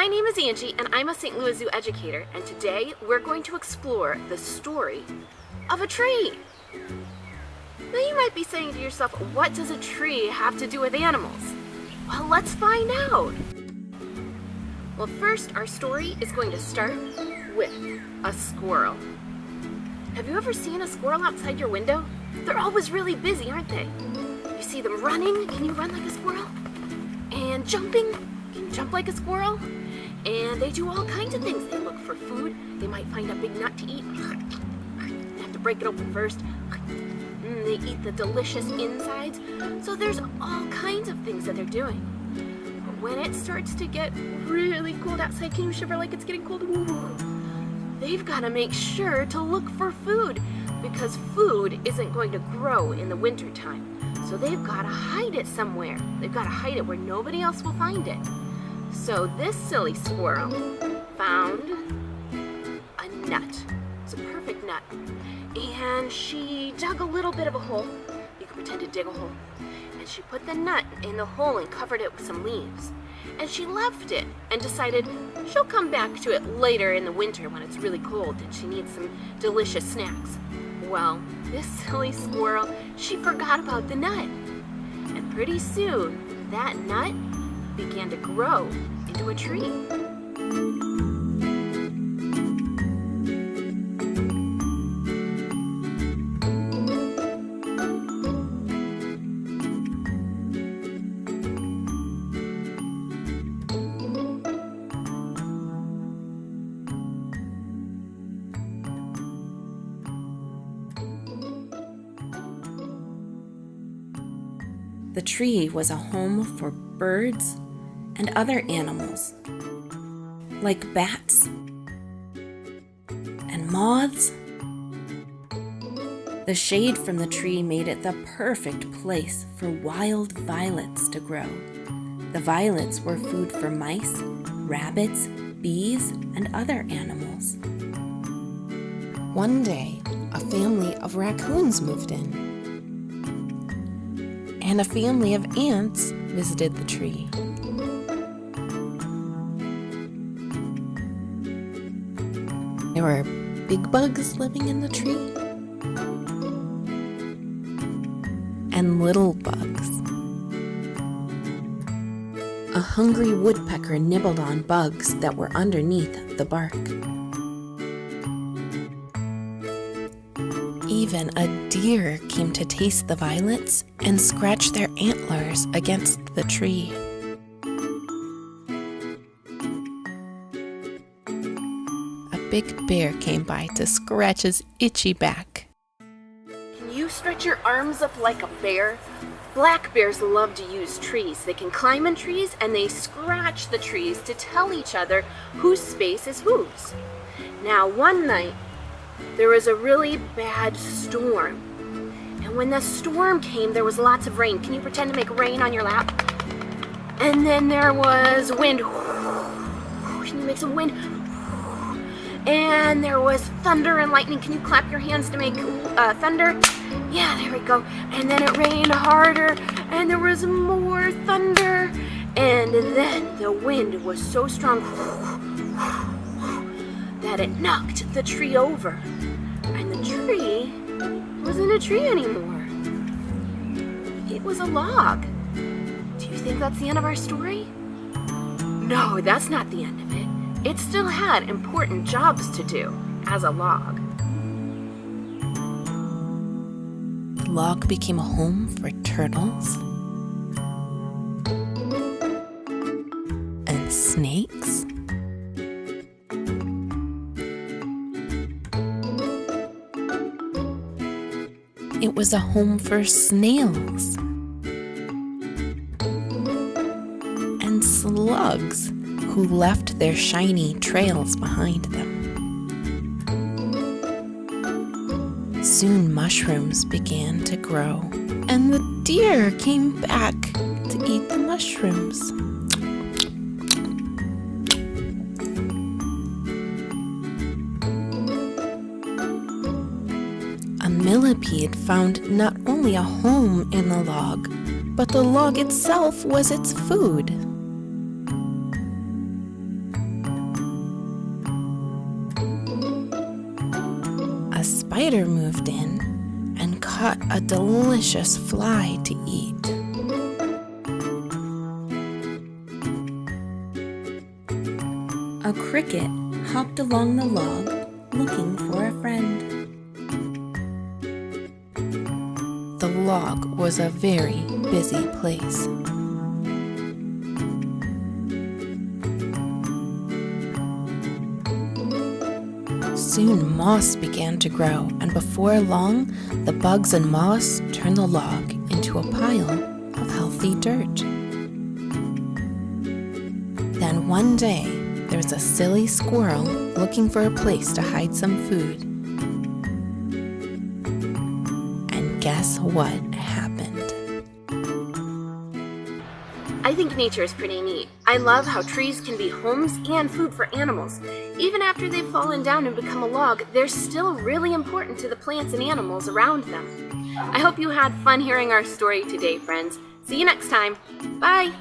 My name is Angie, and I'm a St. Louis Zoo educator, and today we're going to explore the story of a tree. Now you might be saying to yourself, what does a tree have to do with animals? Well, let's find out. Well, first, our story is going to start with a squirrel. Have you ever seen a squirrel outside your window? They're always really busy, aren't they? You see them running. Can you run like a squirrel? And jumping. Can you jump like a squirrel? And they do all kinds of things. They look for food. They might find a big nut to eat. They have to break it open first. They eat the delicious insides. So there's all kinds of things that they're doing. But when it starts to get really cold outside, can you shiver like it's getting cold? Ooh. They've got to make sure to look for food because food isn't going to grow in the wintertime. So they've got to hide it somewhere. They've got to hide it where nobody else will find it. So this silly squirrel found a nut. It's a perfect nut. And she dug a little bit of a hole. You can pretend to dig a hole. And she put the nut in the hole and covered it with some leaves. And she left it and decided she'll come back to it later in the winter when it's really cold and she needs some delicious snacks. Well, this silly squirrel, she forgot about the nut. And pretty soon, that nut began to grow into a tree. The tree was a home for birds and other animals, like bats and moths. The shade from the tree made it the perfect place for wild violets to grow. The violets were food for mice, rabbits, bees, and other animals. One day, a family of raccoons moved in, and a family of ants visited the tree. There were big bugs living in the tree and little bugs. A hungry woodpecker nibbled on bugs that were underneath the bark. Even a deer came to taste the violets and scratch their antlers against the tree. A big bear came by to scratch his itchy back. Can you stretch your arms up like a bear? Black bears love to use trees. They can climb in trees and they scratch the trees to tell each other whose space is whose. Now, one night, there was a really bad storm. And when the storm came, there was lots of rain. Can you pretend to make rain on your lap? And then there was wind. Can you make some wind? And there was thunder and lightning. Can you clap your hands to make thunder? Yeah, there we go. And then it rained harder, and there was more thunder. And then the wind was so strong that it knocked the tree over. And the tree wasn't a tree anymore. It was a log. Do you think that's the end of our story? No, that's not the end of it. It still had important jobs to do as a log. The log became a home for turtles and snakes. It was a home for snails and slugs who left their shiny trails behind them. Soon mushrooms began to grow, and the deer came back to eat the mushrooms. A millipede found not only a home in the log, but the log itself was its food. spider moved in and caught a delicious fly to eat. A cricket hopped along the log looking for a friend. The log was a very busy place. Soon moss began to grow, and before long, the bugs and moss turned the log into a pile of healthy dirt. Then one day, there was a silly squirrel looking for a place to hide some food. And guess what happened? I think nature is pretty neat. I love how trees can be homes and food for animals. Even after they've fallen down and become a log, they're still really important to the plants and animals around them. I hope you had fun hearing our story today, friends. See you next time. Bye!